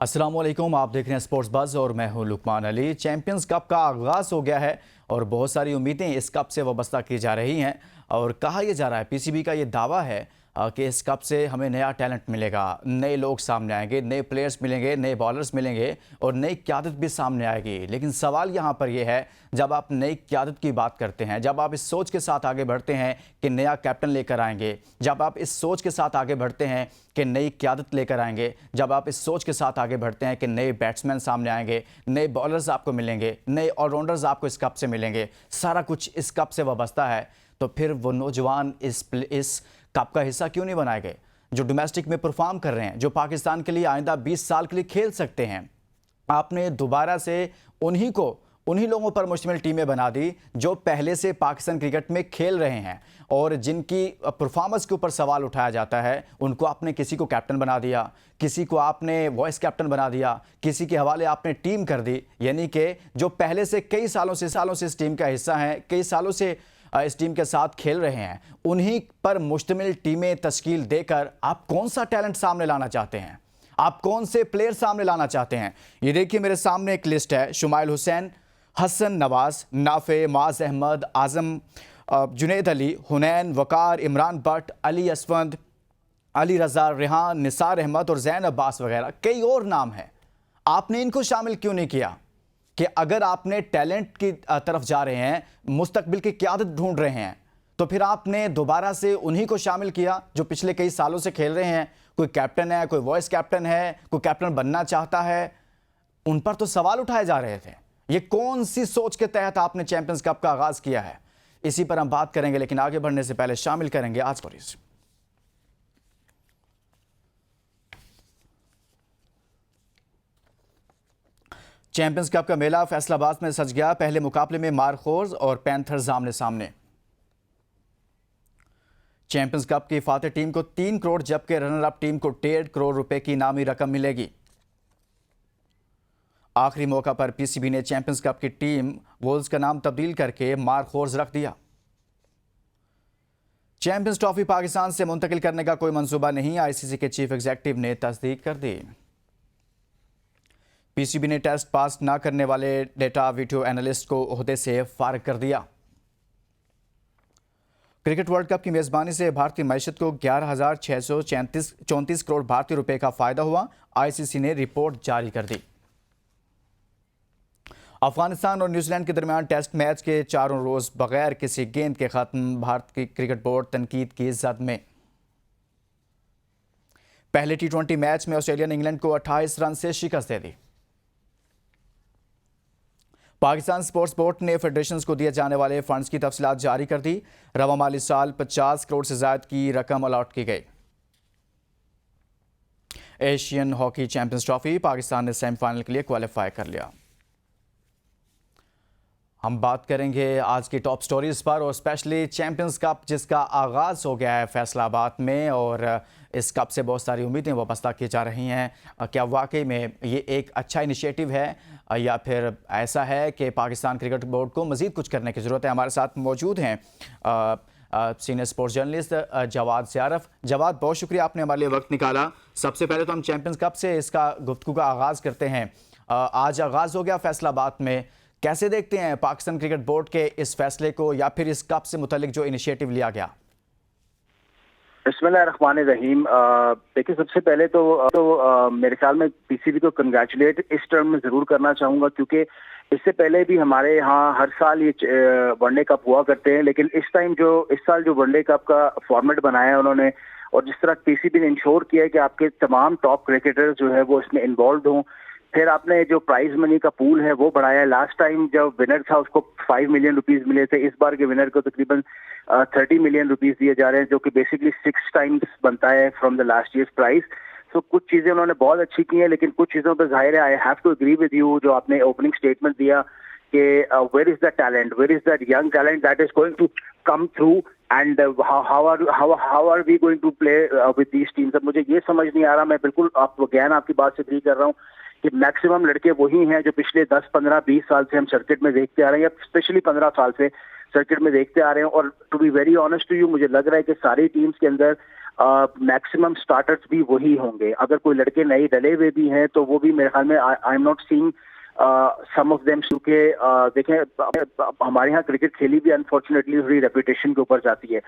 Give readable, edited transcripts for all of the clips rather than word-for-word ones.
अस्सलामुअलैकुम, आप देख रहे हैं स्पोर्ट्स बज़ और मैं हूं लुकमान अली। चैंपियंस कप का आगाज़ हो गया है और बहुत सारी उम्मीदें इस कप से वाबस्ता की जा रही हैं और कहा यह जा रहा है, पीसीबी का ये दावा है कि इस कप से हमें नया टैलेंट मिलेगा, नए लोग सामने आएंगे, नए प्लेयर्स मिलेंगे, नए बॉलर्स मिलेंगे और नई क़यादत भी सामने आएगी। लेकिन सवाल यहाँ पर यह है, जब आप नई क़यादत की बात करते हैं, जब आप इस सोच के साथ आगे बढ़ते हैं कि नया कैप्टन लेकर आएंगे, जब आप इस सोच के साथ आगे बढ़ते हैं कि नई क़यादत लेकर आएंगे, जब आप इस सोच के साथ आगे बढ़ते हैं कि नए बैट्समैन सामने आएंगे, नए बॉलर्स आपको मिलेंगे, नए ऑलराउंडर्स आपको इस कप से मिलेंगे, सारा कुछ इस कप से वाबस्ता है, तो फिर वो नौजवान इस कप का हिस्सा क्यों नहीं बनाए गए जो डोमेस्टिक में परफॉर्म कर रहे हैं, जो पाकिस्तान के लिए आइंदा 20 साल के लिए खेल सकते हैं। आपने दोबारा से उन्हीं लोगों पर मुश्तमिल टीमें बना दी जो पहले से पाकिस्तान क्रिकेट में खेल रहे हैं और जिनकी परफॉर्मेंस के ऊपर सवाल उठाया जाता है। उनको आपने किसी को कैप्टन बना दिया, किसी को आपने वाइस कैप्टन बना दिया, किसी के हवाले आपने टीम कर दी। यानी कि जो पहले से कई सालों से इस टीम का हिस्सा हैं, कई सालों से इस टीम के साथ खेल रहे हैं, उन्हीं पर मुश्तमिल टीमें तश्कील देकर आप कौन सा टैलेंट सामने लाना चाहते हैं? आप कौन से प्लेयर सामने लाना चाहते हैं? ये देखिए, मेरे सामने एक लिस्ट है। शुमाइल हुसैन, हसन नवाज, नाफे, माज अहमद, आजम, जुनैद अली, हुनैन, वकार, इमरान भट्ट, अली असफंद, अली रजा, रेहान, निसार अहमद और जैन अब्बास वगैरह कई और नाम हैं। आपने इनको शामिल क्यों नहीं किया कि अगर आपने टैलेंट की तरफ जा रहे हैं, मुस्तकबिल की क़यादत ढूंढ रहे हैं, तो फिर आपने दोबारा से उन्हीं को शामिल किया जो पिछले कई सालों से खेल रहे हैं। कोई कैप्टन है, कोई वाइस कैप्टन है, कोई कैप्टन बनना चाहता है, उन पर तो सवाल उठाए जा रहे थे। ये कौन सी सोच के तहत आपने चैंपियंस कप का आगाज किया है? इसी पर हम बात करेंगे, लेकिन आगे बढ़ने से पहले शामिल करेंगे आज पर इस चैंपियंस कप का मेला फैसलाबाद में सज गया। पहले मुकाबले में मारखोर्स और पैंथर्स आमने सामने। चैंपियंस कप की फातेह टीम को 3 करोड़ जबकि रनर अप टीम को 1.5 करोड़ रुपए की इनामी रकम मिलेगी। आखिरी मौका पर पीसीबी ने चैंपियंस कप की टीम वोल्स का नाम तब्दील करके मारखोर्स रख दिया। चैंपियंस ट्रॉफी पाकिस्तान से मुंतकिल करने का कोई मंसूबा नहीं, आईसीसी के चीफ एग्जीक्यूटिव ने तस्दीक कर दी। पीसीबी ने टेस्ट पास न करने वाले डेटा वीडियो एनालिस्ट को ओहदे से फारिग कर दिया। क्रिकेट वर्ल्ड कप की मेजबानी से भारतीय मैशत को 11,634 करोड़ भारतीय रुपए का फायदा हुआ, आईसीसी ने रिपोर्ट जारी कर दी। अफगानिस्तान और न्यूजीलैंड के दरमियान टेस्ट मैच के चारों रोज बगैर किसी गेंद के खत्म, भारत की क्रिकेट बोर्ड तनकीद की जद में। पहले टी20 मैच में ऑस्ट्रेलिया ने इंग्लैंड को 28 रन से शिकस्त दे दी। पाकिस्तान स्पोर्ट्स बोर्ड ने फेडरेशंस को दिए जाने वाले फंड्स की तफसीलात जारी कर दी। रवा माली साल 50 करोड़ से ज्यादा की रकम अलॉट की गई। Asian hockey champions trophy, Pakistan ने सेमीफाइनल के लिए क्वालिफाई कर लिया। हम बात करेंगे आज की टॉप स्टोरीज पर और स्पेशली चैंपियंस कप जिसका आगाज़ हो गया है फैसलाबाद में और इस कप से बहुत सारी उम्मीदें वाबस्ता की जा रही हैं। क्या वाकई में ये एक अच्छा इनिशिएटिव है या फिर ऐसा है कि पाकिस्तान क्रिकेट बोर्ड को मज़ीद कुछ करने की ज़रूरत है? हमारे साथ मौजूद हैं senior sports journalist Jawad Ziyaraf. Jawad, बहुत शुक्रिया आपने हमारे लिए वक्त निकाला। सबसे पहले तो हम चैंपियंस कप से इसका गुफ्तगू का आगाज़ करते हैं। आज आगाज़ हो गया फैसलाबाद में, कैसे देखते हैं पाकिस्तान क्रिकेट बोर्ड के इस फैसले को या फिर इस कप से मुतालिक जो इनिशिएटिव लिया गया? बिस्मिल्लाहिर्रहमानिर्रहीम। देखिए, सबसे पहले तो मेरे ख्याल में पीसीबी को कंग्रेचुलेट इस टर्म में जरूर करना चाहूंगा, क्योंकि इससे पहले भी हमारे यहाँ हर साल ये वनडे कप हुआ करते हैं, लेकिन इस साल जो वनडे कप का फॉर्मेट बनाया है उन्होंने, और जिस तरह पीसीबी ने इंश्योर किया है कि आपके तमाम टॉप क्रिकेटर जो है वो इसमें इन्वॉल्व हों। फिर आपने जो प्राइज मनी का पूल है वो बढ़ाया है। लास्ट टाइम जब विनर था उसको 5 मिलियन रुपीस मिले थे, इस बार के विनर को तकरीबन 30 मिलियन रुपीस दिए जा रहे हैं, जो कि बेसिकली 6 टाइम्स बनता है from the last years price. So कुछ चीजें उन्होंने बहुत अच्छी की हैं, लेकिन कुछ चीजों पर जाहिर है I have to agree with you, जो आपने ओपनिंग स्टेटमेंट दिया कि where is the talent, where is that young talent that is going to come through and how are we going to play with these teams. अब मुझे ये समझ नहीं आ रहा, मैं बिल्कुल आपकी बात से एग्री कर रहा हूँ कि मैक्सिमम लड़के वही हैं जो पिछले 10, 15, 20 साल से हम सर्किट में देखते आ रहे हैं, या स्पेशली 15 साल से सर्किट में देखते आ रहे हैं। और to be very honest to you, मुझे लग रहा है कि सारी टीम्स के अंदर मैक्सिमम स्टार्टर्स भी वही होंगे। अगर कोई लड़के नए डले हुए भी हैं तो वो भी मेरे ख्याल में I am not seeing some of them, क्योंकि देखें हमारे यहाँ क्रिकेट खेली भी अनफॉर्चुनेटली थोड़ी रेपुटेशन के ऊपर जाती है।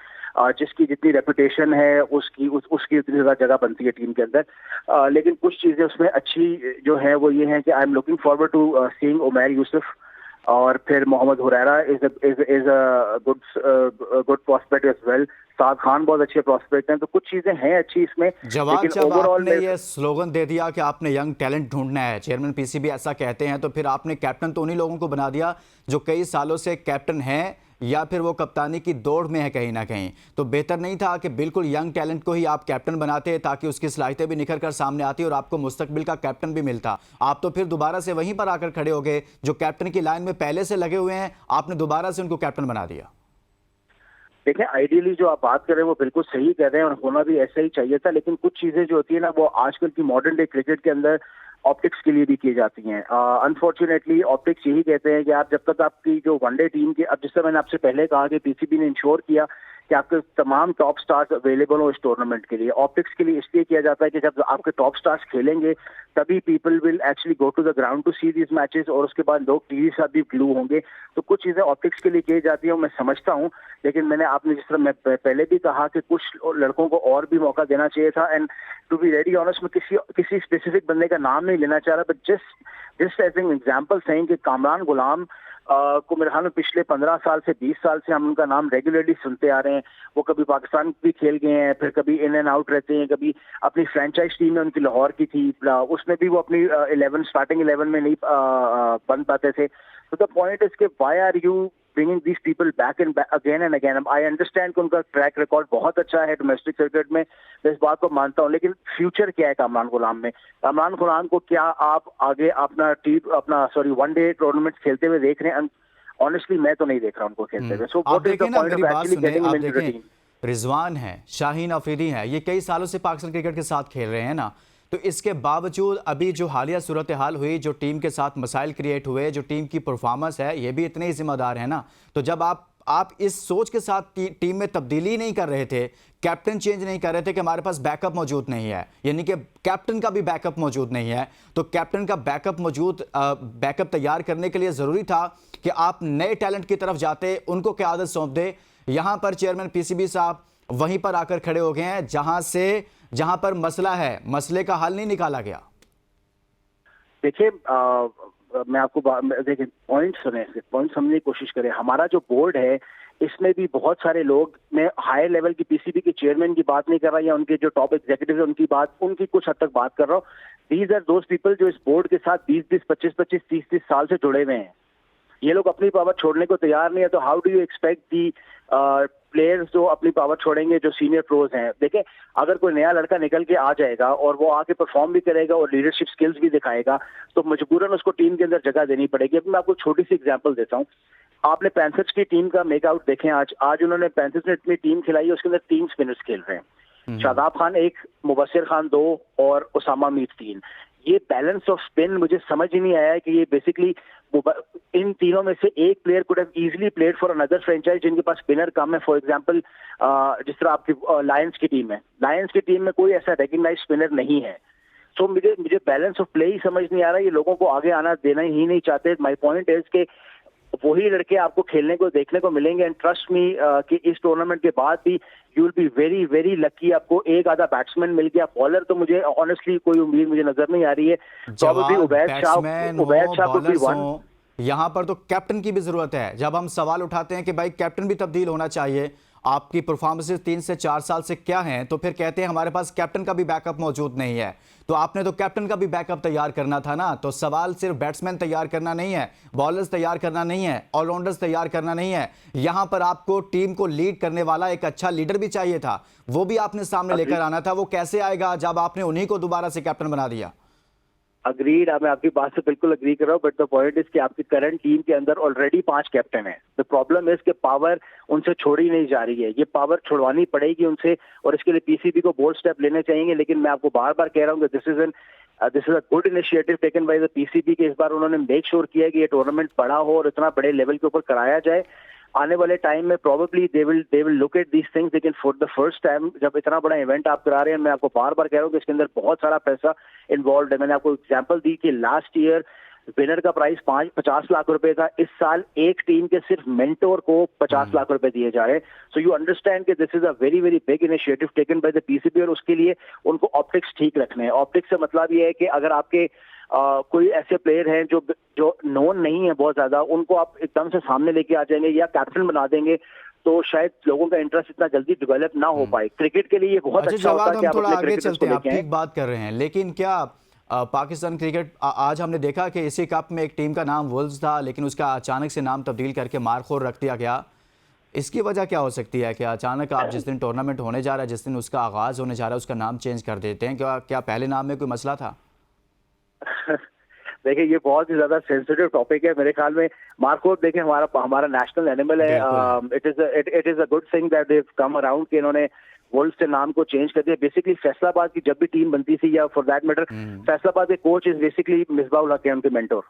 जिसकी जितनी रेपुटेशन है उसकी उतनी ज़्यादा जगह बनती है टीम के अंदर। लेकिन कुछ चीज़ें उसमें अच्छी जो है वो ये है कि I am looking forward to seeing Umair Yousuf, और फिर Mohammad Huraira is a good prospect as well. Saad Khan बहुत अच्छे प्रोस्पेक्ट हैं, तो कुछ चीजें हैं अच्छी इसमें। जवाब लेकिन जब ओवरऑल आपने ये स्लोगन दे दिया कि आपने यंग टैलेंट ढूंढना है, चेयरमैन पीसीबी ऐसा कहते हैं, तो फिर आपने कैप्टन तो उन्हीं लोगों को बना दिया जो कई सालों से कैप्टन हैं या फिर वो कप्तानी की दौड़ में है कहीं ना कहीं। तो बेहतर नहीं था कि बिल्कुल यंग टैलेंट को ही आप कैप्टन बनाते ताकि उसकी सलाहियतें भी निखर कर सामने आती और आपको मुस्तकबिल का कैप्टन भी मिलता। आप तो फिर दोबारा से वहीं पर आकर खड़े हो गए, जो कैप्टन की लाइन में पहले से लगे हुए हैं आपने दोबारा से उनको कैप्टन बना दिया। देखिए, आइडियली जो आप बात कर रहे हैं वो बिल्कुल सही कर रहे हैं और होना भी ऐसा ही चाहिए था, लेकिन कुछ चीजें जो होती है ना वो आजकल की मॉडर्न डे क्रिकेट के अंदर ऑप्टिक्स के लिए भी की जाती हैं। अनफॉर्चुनेटली ऑप्टिक्स यही कहते हैं कि आप जब तक आपकी जो वनडे टीम के, अब जिससे मैंने आपसे पहले कहा कि पीसीबी ने इंश्योर किया कि आपके तमाम टॉप स्टार्स अवेलेबल हो इस टूर्नामेंट के लिए। ऑप्टिक्स के लिए इसलिए किया जाता है कि जब आपके टॉप स्टार्स खेलेंगे तभी people will actually go to the ground to see these matches, और उसके बाद लोग टीवी से भी ग्लू होंगे। तो कुछ चीजें ऑप्टिक्स के लिए की जाती हैं, मैं समझता हूँ, लेकिन मैंने आपने जिस तरह मैं पहले भी कहा कि कुछ लड़कों को और भी मौका देना चाहिए था। And to be very honest, मैं किसी स्पेसिफिक बंदे का नाम नहीं लेना चाह रहा, but just as an example saying कि कामरान गुलाम को मेरे ख्याल में पिछले 15 साल से 20 साल से हम उनका नाम रेगुलरली सुनते आ रहे हैं। वो कभी पाकिस्तान भी खेल गए हैं, फिर कभी इन एंड आउट रहते हैं, कभी अपनी फ्रेंचाइज टीम में उनकी लाहौर की थी, उसमें भी वो अपनी स्टार्टिंग 11 में नहीं बन पाते थे। तो द पॉइंट इज के why are you bringing these people back again and again? I understand कि उनका ट्रैक रिकॉर्ड बहुत अच्छा है डोमेस्टिक क्रिकेट में, मैं इस बात को मानता हूँ, लेकिन फ्यूचर क्या है कामरान गुलाम में? कामरान गुलाम को क्या आप आगे अपना वनडे टूर्नामेंट खेलते हुए देख रहे हैं? ऑनेस्टली मैं तो नहीं देख रहा उनको खेलते हुए। So what is the point of actually getting him into the team? Rizwan है, शाहीन अफरीदी है, ये कई सालों से पाकिस्तान क्रिकेट के साथ खेल रहे हैं ना, तो इसके बावजूद अभी जो हालिया सूरत हाल हुई, जो टीम के साथ मसाइल क्रिएट हुए, जो टीम की परफॉर्मेंस है, ये भी इतने ही जिम्मेदार है ना। तो जब आप इस सोच के साथ टीम में तब्दीली नहीं कर रहे थे, कैप्टन चेंज नहीं कर रहे थे कि हमारे पास बैकअप मौजूद नहीं है, यानी कि कैप्टन का भी बैकअप मौजूद नहीं है, तो कैप्टन का बैकअप तैयार करने के लिए ज़रूरी था कि आप नए टैलेंट की तरफ जाते, उनको क़यादत सौंप दे। यहाँ पर चेयरमैन पीसीबी साहब वहीं पर आकर खड़े हो गए हैं जहां पर मसला है, मसले का हल नहीं निकाला गया। देखिए, मैं आपको देखिए पॉइंट समझने की कोशिश करें। हमारा जो बोर्ड है इसमें भी बहुत सारे लोग, मैं हायर लेवल की पीसीबी के चेयरमैन की बात नहीं कर रहा या उनके जो टॉप एग्जीक्यूटिव है उनकी कुछ हद तक बात कर रहा हूँ। दीज आर दोज पीपल जो इस बोर्ड के साथ 20-20, 25-25, 30-30 साल से जुड़े हुए हैं। ये लोग अपनी पावर छोड़ने को तैयार नहीं है, तो how do you expect the players जो अपनी पावर छोड़ेंगे, जो सीनियर प्रोज हैं? देखें, अगर कोई नया लड़का निकल के आ जाएगा और वो आके परफॉर्म भी करेगा और लीडरशिप स्किल्स भी दिखाएगा, तो मजबूरन उसको टीम के अंदर जगह देनी पड़ेगी। अब मैं आपको छोटी सी एग्जांपल देता हूँ। आपने पैंथर्स की टीम का मेकआउट देखें, आज उन्होंने पैंथर्स ने इतनी टीम खिलाई है, उसके अंदर 3 स्पिनर्स खेल रहे हैं, शादाब खान 1, मुबस्सिर खान 2 और उसामा मीर 3। ये बैलेंस ऑफ स्पिन मुझे समझ ही नहीं आया कि ये बेसिकली इन तीनों में से एक player could have easily played for another franchise जिनके पास स्पिनर कम है। फॉर एग्जांपल, जिस तरह आपकी लायंस की टीम है, लायंस की टीम में कोई ऐसा रेकग्नाइज्ड स्पिनर नहीं है। सो मुझे बैलेंस ऑफ प्ले ही समझ नहीं आ रहा। ये लोगों को आगे आना देना ही नहीं चाहते। माय पॉइंट इज के वही लड़के आपको खेलने को देखने को मिलेंगे, एंड ट्रस्ट मी कि इस टूर्नामेंट के बाद भी you will be very very lucky. आपको एक आधा बैट्समैन मिल गया, बॉलर तो मुझे ऑनेस्टली कोई उम्मीद मुझे नजर नहीं आ रही है। Probably Ubaid Shah could be one. यहाँ पर तो कैप्टन की भी जरूरत है। जब हम सवाल उठाते हैं कि भाई कैप्टन भी तब्दील होना चाहिए, आपकी परफॉर्मेंसेस 3 से 4 साल से क्या हैं, तो फिर कहते हैं हमारे पास कैप्टन का भी बैकअप मौजूद नहीं है। तो आपने तो कैप्टन का भी बैकअप तैयार करना था ना। तो सवाल सिर्फ बैट्समैन तैयार करना नहीं है, बॉलर्स तैयार करना नहीं है, ऑलराउंडर्स तैयार करना नहीं है। यहां पर आपको टीम को लीड करने वाला एक अच्छा लीडर भी चाहिए था, वो भी आपने सामने लेकर आना था। वो कैसे आएगा जब आपने उन्हीं को दोबारा से कैप्टन बना दिया? अग्रीड, मैं आपकी बात से बिल्कुल अग्री कर रहा हूँ, बट द पॉइंट इज कि आपकी करंट टीम के अंदर ऑलरेडी 5 कैप्टन है। द प्रॉब्लम इज कि पावर उनसे छोड़ी नहीं जा रही है, ये पावर छुड़वानी पड़ेगी उनसे, और इसके लिए पीसीबी को बोल्ड स्टेप लेने चाहिए। लेकिन मैं आपको बार बार कह रहा हूँ कि this is a good initiative taken by the PCB के इस बार उन्होंने मेक श्योर किया कि ये टूर्नामेंट बड़ा हो और इतना बड़े लेवल के ऊपर कराया जाए। आने वाले टाइम में probably they will look at these things, लेकिन फॉर द फर्स्ट टाइम जब इतना बड़ा इवेंट आप करा रहे हैं, मैं आपको बार बार कह रहा हूँ कि इसके अंदर बहुत सारा पैसा इन्वॉल्व है। मैंने आपको एग्जांपल दी कि लास्ट ईयर विनर का प्राइस 50 लाख रुपए था, इस साल एक टीम के सिर्फ मेंटोर को 50 लाख रुपए दिए जा रहे हैं। सो यू अंडरस्टैंड कि this is a very very big initiative taken by the PCB, और उसके लिए उनको ऑप्टिक्स ठीक रखने हैं। ऑप्टिक्स से मतलब ये है कि अगर आपके कोई ऐसे प्लेयर हैं जो नोन नहीं है बहुत ज्यादा, उनको आप एकदम से सामने लेके आ जाएंगे या कैप्टन बना देंगे, तो शायद लोगों का इंटरेस्ट इतना जल्दी डेवलप ना हो पाए। क्रिकेट के लिए ये बहुत अच्छा होता है कि आप थोड़ा अपने आगे क्रिकेटर्स चलते को हैं, आप लेके आएं। ठीक बात कर रहे हैं, लेकिन क्या पाकिस्तान क्रिकेट आज हमने देखा कि इसी कप में एक टीम का नाम वुल्व्स था, लेकिन उसका अचानक से नाम तब्दील करके मारखोर रख दिया गया। इसकी वजह क्या हो सकती है कि अचानक आप जिस दिन टूर्नामेंट होने जा रहा है, जिस दिन उसका आगाज़ होने जा रहा है, उसका नाम चेंज कर देते हैं? क्या पहले नाम में कोई मसला था? देखिए, ये बहुत ही ज्यादा सेंसिटिव टॉपिक है मेरे ख्याल में। मार्को देखिए हमारा नेशनल एनिमल है। It is a good thing that they come around कि इन्होंने वुल्व्स के नाम को चेंज कर दिया। बेसिकली फैसलाबाद की जब भी टीम बनती थी, या फॉर दैट मैटर फैसलाबाद के coach is basically Misbah ul Haq, उनके मेंटोर।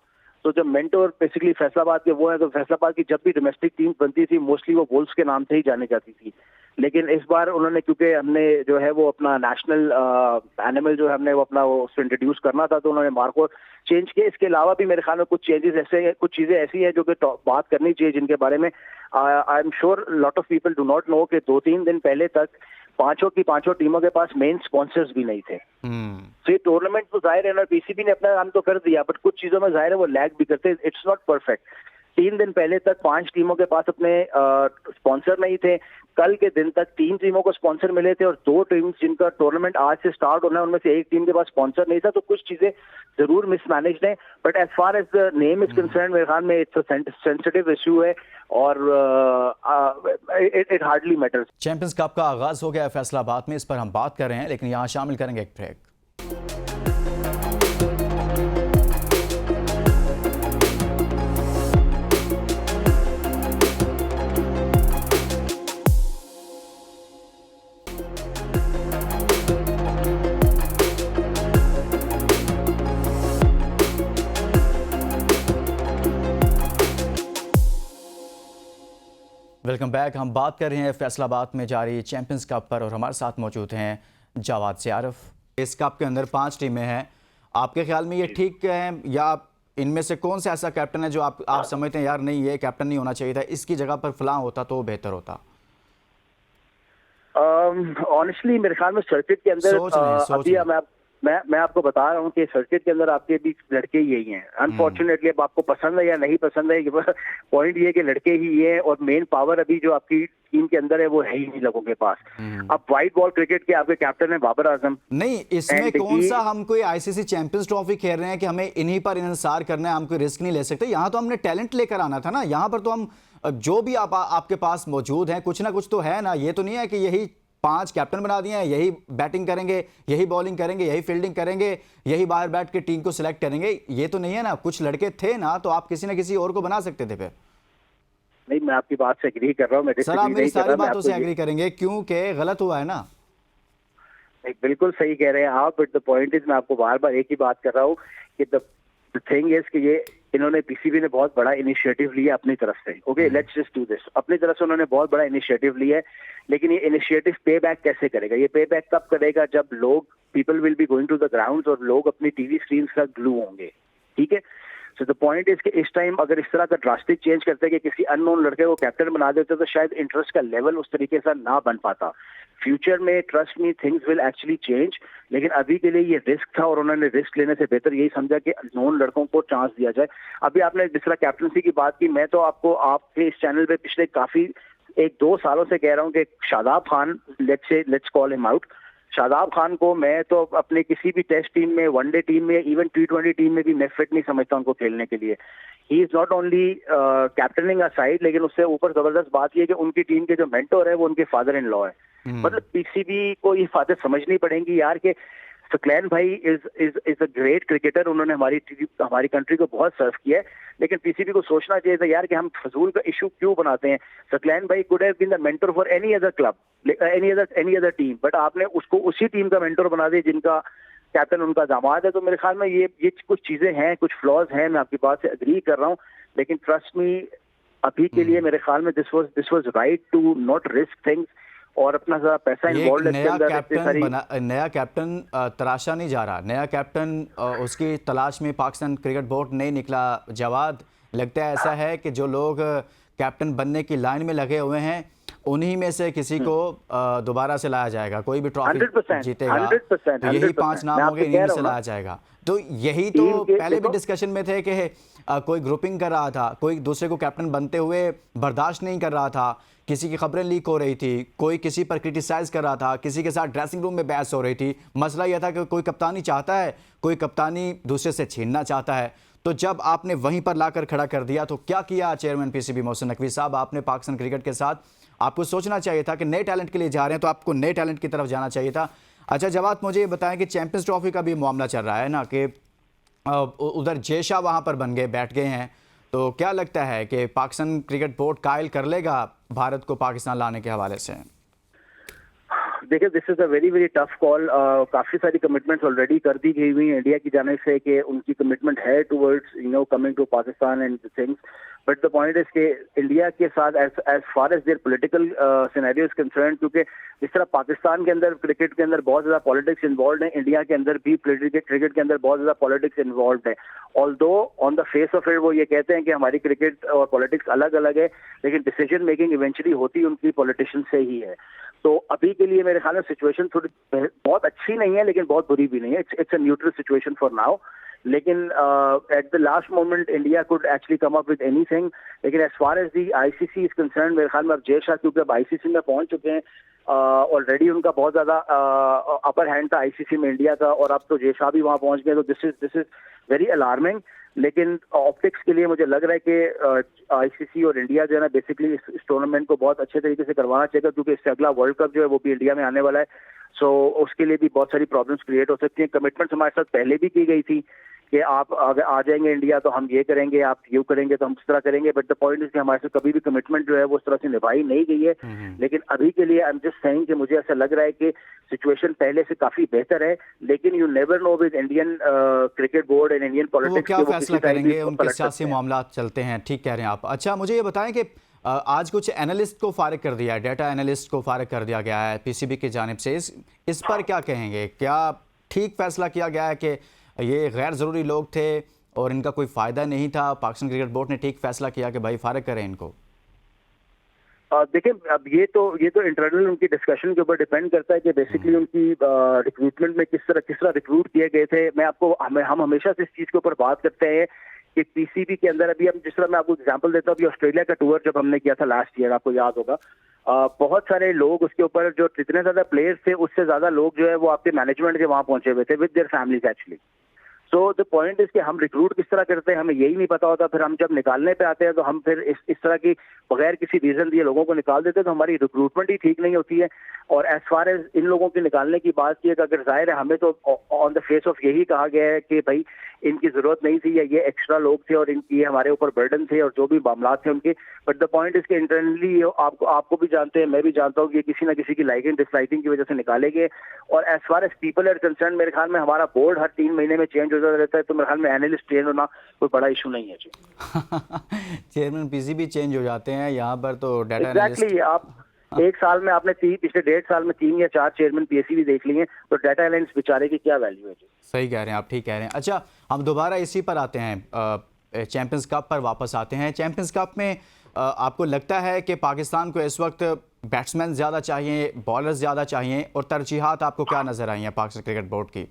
तो जब मेंटोर बेसिकली फैसलाबाद के वो है, तो फैसलाबाद की जब भी डोमेस्टिक टीम बनती थी, मोस्टली वो वुल्व्स के नाम से ही जानी जाती थी। लेकिन इस बार उन्होंने, क्योंकि हमने जो है वो अपना नेशनल एनिमल जो है हमने वो अपना वो उसको इंट्रोड्यूस करना था, तो उन्होंने मार्को चेंज किया। इसके अलावा भी मेरे ख्याल में कुछ चेंजेस ऐसे, कुछ चीजें ऐसी हैं जो कि बात करनी चाहिए, जिनके बारे में I am sure lot of people do not know कि 2-3 दिन पहले तक पांचों टीमों के पास मेन स्पॉन्सर्स भी नहीं थे। तो ये टूर्नामेंट तो जाहिर है ना, पीसीबी ने अपना काम तो कर दिया, बट कुछ चीजों में जाहिर है वो लैग भी करते। It's not perfect. 3 दिन पहले तक 5 टीमों के पास अपने स्पॉन्सर नहीं थे। कल के दिन तक 3 टीमों को स्पॉन्सर मिले थे, और 2 टीम्स जिनका टूर्नामेंट आज से स्टार्ट होना है, उनमें से एक टीम के पास स्पॉन्सर नहीं था। तो कुछ चीजें जरूर मिसमैनेज्ड हैं, but as far as the name is concern, मेरे ख्याल में इट्स अ सेंसिटिव इशू है, और it hardly matters. Champions Cup का आगाज हो गया है फैसलाबाद में, इस पर हम बात कर रहे हैं, लेकिन यहाँ शामिल करेंगे एक ब्रेक। Welcome back. हम बात कर रहे हैं फैसलाबाद में जारी चैंपियंस कप पर, और हमारे साथ मौजूद हैं जावाद सियारफ। इस कप के अंदर 5 टीमें हैं। आपके ख्याल में ये ठीक है, या इनमें से कौन सा ऐसा कैप्टन है जो आप समझते हैं यार नहीं, ये कैप्टन नहीं होना चाहिए था, इसकी जगह पर फलां होता तो बेहतर होता? ऑनेस्टली मेरे ख्याल में सर्किट के अंदर अभी मैं आपको बता रहा हूँ कि सर्किट के अंदर आपके भी लड़के यही हैं। अनफॉर्चुनेटली, अब आपको पसंद है या नहीं पसंद है, पॉइंट ये कि लड़के ही ये हैं, और मेन पावर अभी जो आपकी टीम के अंदर है वो है ही नहीं लोगों के पास। अब व्हाइट बॉल क्रिकेट के आपके कैप्टन है बाबर आजम। नहीं, इसमें कौन सा हम कोई आईसीसी चैंपियंस ट्रॉफी खेल रहे हैं कि हमें इन्हीं पर इंतजार करना है, हम कोई रिस्क नहीं ले सकते? यहाँ तो हमने टैलेंट लेकर आना था ना। यहाँ पर तो हम जो भी आपके पास मौजूद हैं, कुछ ना कुछ तो है ना। ये तो नहीं है कि यही 5 कैप्टन बना दिए हैं, यही बैटिंग करेंगे, यही बॉलिंग करेंगे, यही फील्डिंग करेंगे, यही बाहर बैठ के टीम को सिलेक्ट करेंगे। ये तो नहीं है ना। कुछ लड़के थे ना, तो आप किसी ना किसी और को बना सकते थे फिर। नहीं, मैं आपकी बात से एग्री कर रहा हूँ। सर, आप मेरी सारी बातों से एग्री करेंगे, क्योंकि गलत हुआ है ना। बिल्कुल सही कह रहे हैं आप, बट द पॉइंट इज, मैं आपको बार बार एक ही बात कर रहा हूँ कि द थिंग इज कि ये इन्होंने पीसीबी ने बहुत बड़ा इनिशिएटिव लिया अपनी तरफ से। Okay, let's just do this. अपनी तरफ से उन्होंने बहुत बड़ा इनिशिएटिव लिया है, लेकिन ये इनिशिएटिव पे बैक कैसे करेगा? ये पे बैक तब करेगा जब people will be going to the ground, और लोग अपनी टीवी स्क्रीन का ग्लू होंगे। ठीक है। सो द पॉइंट इज कि इस टाइम अगर इस तरह का ड्रास्टिक चेंज करते हैं कि किसी अननोन लड़के को कैप्टन बना देते, तो शायद इंटरेस्ट का लेवल उस तरीके से ना बन पाता। फ्यूचर में trust me things will actually change, लेकिन अभी के लिए ये रिस्क था, और उन्होंने रिस्क लेने से बेहतर यही समझा कि नॉन लड़कों को चांस दिया जाए। अभी आपने जिस तरह कैप्टनसी की बात की, मैं तो आपके इस चैनल पे पिछले काफी 1-2 सालों से कह रहा हूँ कि Shadab Khan, let's call him out. Shadab Khan को मैं तो अपने किसी भी टेस्ट टीम में, वनडे टीम में, इवन T20 टीम में भी मैं फिट नहीं समझता उनको खेलने के लिए। He is not only captaining a side, लेकिन उससे ऊपर जबरदस्त बात यह कि उनकी टीम के जो मेंटोर है वो उनके फादर इन लॉ है। मतलब पीसीबी को ये बातें समझनी पड़ेंगी यार कि सकलैन भाई इज अ ग्रेट क्रिकेटर। उन्होंने हमारी कंट्री को बहुत सर्व किया है, लेकिन पीसीबी को सोचना चाहिए था यार कि हम फजूल का इशू क्यों बनाते हैं। सकलैन भाई could have been the mentor for any other club, any other team, but आपने उसको उसी टीम का मेंटर बना दिया जिनका कैप्टन उनका दामाद है। तो मेरे ख्याल में ये कुछ चीजें हैं, कुछ फ्लॉज हैं। मैं आपकी बात से एग्री कर रहा हूँ, लेकिन ट्रस्ट मी, अभी के लिए मेरे ख्याल में this was right to not risk things और अपना ज़रा पैसा इन्वॉल्व है इसके अंदर। नया कैप्टन तराशा नहीं जा रहा, नया कैप्टन उसकी तलाश में पाकिस्तान क्रिकेट बोर्ड नहीं निकला। जवाद, लगता है ऐसा है कि जो लोग कैप्टन बनने की लाइन में लगे हुए हैं उन्हीं में से किसी को दोबारा से लाया जाएगा, कोई भी ट्रॉफी 100%, जीतेगा 100%, तो यही 5 नाम होंगे, इन्हीं में से लाया जाएगा। तो यही तो पहले भी डिस्कशन में थे कि कोई ग्रुपिंग कर रहा था, कोई दूसरे को कैप्टन बनते हुए बर्दाश्त नहीं कर रहा था, किसी की खबरें लीक हो रही थी, कोई किसी पर क्रिटिसाइज कर रहा था, किसी के साथ ड्रेसिंग रूम में बहस हो रही थी। मसला यह था कि कोई कप्तानी चाहता है, कोई कप्तानी दूसरे से छीनना चाहता है। तो जब आपने वहीं पर लाकर खड़ा कर दिया तो क्या किया चेयरमैन पीसीबी मोहसिन नकवी साहब? आपने पाकिस्तान क्रिकेट के साथ आपको सोचना चाहिए था कि नए टैलेंट के लिए जा रहे हैं तो आपको नए टैलेंट की तरफ जाना चाहिए था। अच्छा जवाब, मुझे ये बताएं कि चैंपियंस ट्रॉफी का भी मामला चल रहा है ना, कि उधर जयशाह वहां पर बन गए, बैठ गए हैं, तो क्या लगता है कि पाकिस्तान क्रिकेट बोर्ड कायल कर लेगा भारत को पाकिस्तान लाने के हवाले से? देखिए, this is a very very tough call. काफी सारी कमिटमेंट्स ऑलरेडी कर दी गई हुई इंडिया की जाने से कि उनकी कमिटमेंट है towards coming to Pakistan and things, but the point is कि इंडिया के साथ as far as their political scenario is concern, क्योंकि जिस तरह पाकिस्तान के अंदर क्रिकेट के अंदर बहुत ज्यादा पॉलिटिक्स इन्वॉल्व है, इंडिया के अंदर भी क्रिकेट के अंदर बहुत ज्यादा पॉलिटिक्स इन्वॉल्व है। Although on the face of it वो ये कहते हैं कि हमारी क्रिकेट और पॉलिटिक्स अलग अलग है, लेकिन डिसीजन मेकिंग इवेंचुअली होती उनकी पॉलिटिशियन से ही है। तो अभी के लिए मेरे ख्याल में सिचुएशन थोड़ी बहुत अच्छी नहीं है, लेकिन बहुत बुरी भी नहीं है। It's a neutral situation for now, लेकिन at the last moment India could actually come up with anything. लेकिन as far as the ICC is concern, मेरे ख्याल में अब जयशाह क्योंकि अब आईसीसी में पहुंच चुके हैं, ऑलरेडी उनका बहुत ज्यादा अपर हैंड था आईसीसी में इंडिया का, और अब तो जयशाह भी वहां पहुंच गए, तो दिस इज वेरी अलार्मिंग। लेकिन ऑप्टिक्स के लिए मुझे लग रहा है कि आईसीसी और इंडिया जो है ना बेसिकली इस टूर्नामेंट को बहुत अच्छे तरीके से करवाना चाहिए, क्योंकि इससे अगला वर्ल्ड कप जो है वो भी इंडिया में आने वाला है। सो उसके लिए भी बहुत सारी प्रॉब्लम्स क्रिएट हो सकती हैं। कमिटमेंट्स हमारे साथ पहले भी की गई थी कि आप अगर आ जाएंगे इंडिया तो हम ये करेंगे, आप यू करेंगे तो हम इस तरह करेंगे, बट द पॉइंट इज कि हमारे से कभी भी कमिटमेंट जो है वो इस तरह से निभाई नहीं गई है। लेकिन अभी के लिए आई एम जस्ट सेइंग कि मुझे ऐसा लग रहा है कि सिचुएशन पहले से काफी बेहतर है, लेकिन you never know with Indian cricket board and Indian politics क्या फैसला करेंगे, उनके सियासी मामला चलते हैं। ठीक कह रहे हैं आप। अच्छा मुझे ये बताएं कि आज कुछ एनालिस्ट को फारिग कर दिया है, डाटा एनालिस्ट को फारिग कर दिया गया है पीसीबी की जानिब से, इस पर क्या कहेंगे? क्या ठीक फैसला किया गया है कि ये गैर ज़रूरी लोग थे और इनका कोई फ़ायदा नहीं था? पाकिस्तान क्रिकेट बोर्ड ने ठीक फैसला किया कि भाई फारिग करें इनको? देखिए, अब ये तो इंटरनल उनकी डिस्कशन के ऊपर डिपेंड करता है कि बेसिकली उनकी रिक्रूटमेंट में किस तरह रिक्रूट किए गए थे। हम हमेशा से इस चीज़ के ऊपर बात करते हैं कि पीसीबी के अंदर अभी हम जिस तरह मैं आपको एग्जांपल देता हूँ, अभी ऑस्ट्रेलिया का टूर जब हमने किया था लास्ट ईयर, आपको याद होगा, बहुत सारे लोग उसके ऊपर जो जितने ज्यादा प्लेयर्स थे उससे ज्यादा लोग जो है वो आपके मैनेजमेंट के वहां पहुंचे हुए थे with their families actually. So the point is कि हम रिक्रूट किस तरह करते हैं हमें यही नहीं पता होता, फिर हम जब निकालने पे आते हैं तो हम फिर इस तरह की बगैर किसी रीजन दिए लोगों को निकाल देते हैं, तो हमारी रिक्रूटमेंट ही ठीक नहीं होती है। और एज फार एज इन लोगों के निकालने की बात की, अगर जाहिर है हमें तो ऑन द फेस ऑफ यही कहा गया है कि भाई इनकी जरूरत नहीं थी या ये एक्स्ट्रा लोग थे और इनकी हमारे ऊपर बर्डन थे और जो भी मामला थे उनके। बट द पॉइंट इज कि इंटरनली आपको भी जानते हैं, मैं भी जानता हूँ कि किसी ना किसी की लाइकिंग डिसलाइकिंग की वजह से निकाले गए। और as far as people are concern, मेरे ख्याल में हमारा बोर्ड हर 3 महीने में चेंज होता रहता है, तो मेरे ख्याल में एनालिस्ट चेंज होना कोई बड़ा इशू नहीं है जी। चेयरमैन पीसीबी चेंज हो जाते हैं, यहाँ पर तो डाटा एग्जैक्टली आप एक साल में आपने पिछले 1.5 साल में 3 या 4 चेयरमैन पीसीबी देख लिए, तो डाटा एनालिस्ट बेचारे की क्या वैल्यू है जी। सही कह रहे हैं आप, ठीक कह रहे हैं। अच्छा हम दोबारा इसी पर आते हैं, चैंपियंस कप पर वापस आते हैं। चैंपियंस कप में आपको लगता है कि पाकिस्तान को इस वक्त बैट्समैन ज़्यादा चाहिए, बॉलर्स ज़्यादा चाहिए, और तरजीहात आपको क्या नज़र आई हैं पाकिस्तान क्रिकेट बोर्ड की?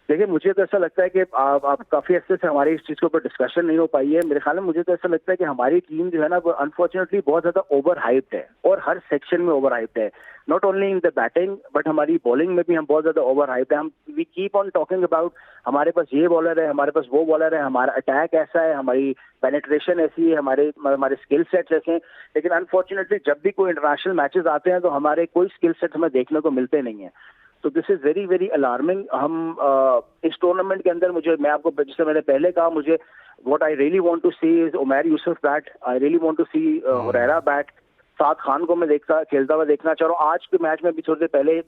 देखिए, मुझे तो ऐसा लगता है कि आप काफी अर्से से हमारी इस चीज के ऊपर डिस्कशन नहीं हो पाई है। मेरे ख्याल में मुझे तो ऐसा लगता है कि हमारी टीम जो है ना वो अनफॉर्चुनेटली बहुत ज्यादा ओवर हाइप्ड है, और हर सेक्शन में ओवर हाइप्ड है। Not only in the batting but हमारी बॉलिंग में भी हम बहुत ज्यादा ओवर हाइप्ड है। हम we keep on talking about हमारे पास ये बॉलर है, हमारे पास वो बॉलर है, हमारा अटैक ऐसा है, हमारी पेनिट्रेशन ऐसी है, हमारे स्किल सेट्स ऐसे हैं, लेकिन अनफॉर्चुनेटली जब भी कोई इंटरनेशनल मैचेस आते हैं तो हमारे कोई स्किल सेट हमें देखने को मिलते नहीं है। तो this is very very alarming. हम इस टूर्नामेंट के अंदर मैं आपको जैसे मैंने पहले कहा, मुझे what I really want to see is Umair Yousuf bat, I really want to see Huraira bat, Saad Khan को मैं खेलता हुआ देखना चाह रहा हूँ। आज के मैच में भी थोड़ी देर पहले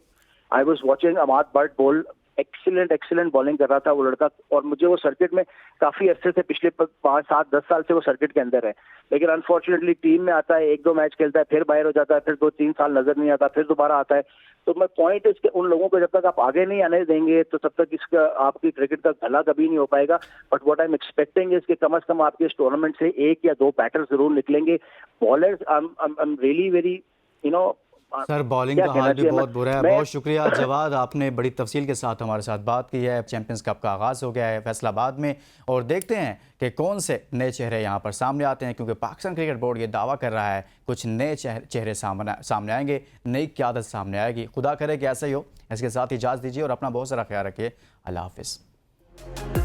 आई वाज वाचिंग अमाद बट बोल, एक्सीलेंट बॉलिंग कर रहा था वो लड़का, और मुझे वो सर्किट में काफी अरसे से, पिछले 5-7-10 साल से वो सर्किट के अंदर है। लेकिन अनफॉर्चुनेटली टीम में आता है, 1-2 मैच खेलता है, फिर बाहर हो जाता है, फिर 2-3 साल नजर नहीं आता, फिर दोबारा आता है। तो मैं पॉइंट इसके, उन लोगों को जब तक आप आगे नहीं आने देंगे तो तब तक इसका आपकी क्रिकेट का भला कभी नहीं हो पाएगा। But what I am expecting is कि कम से कम आपके इस टूर्नामेंट से 1 या 2 बैटर जरूर निकलेंगे। Bowlers I am really very sir, bowling क्या का कहना हाल भी चाहिए बहुत बुरा है। बहुत शुक्रिया जवाद, आपने बड़ी तफसील के साथ हमारे साथ बात की है। चैंपियंस कप का आगाज़ हो गया है फैसलाबाद में, और देखते हैं कि कौन से नए चेहरे यहाँ पर सामने आते हैं, क्योंकि पाकिस्तान क्रिकेट बोर्ड ये दावा कर रहा है कुछ नए चेहरे सामने आएंगे, नई क़यादत सामने आएगी। खुदा करे कि ऐसा ही हो। इसके साथ इजाज़त दीजिए और अपना बहुत सारा ख्याल रखिए। अल्लाह हाफिज़।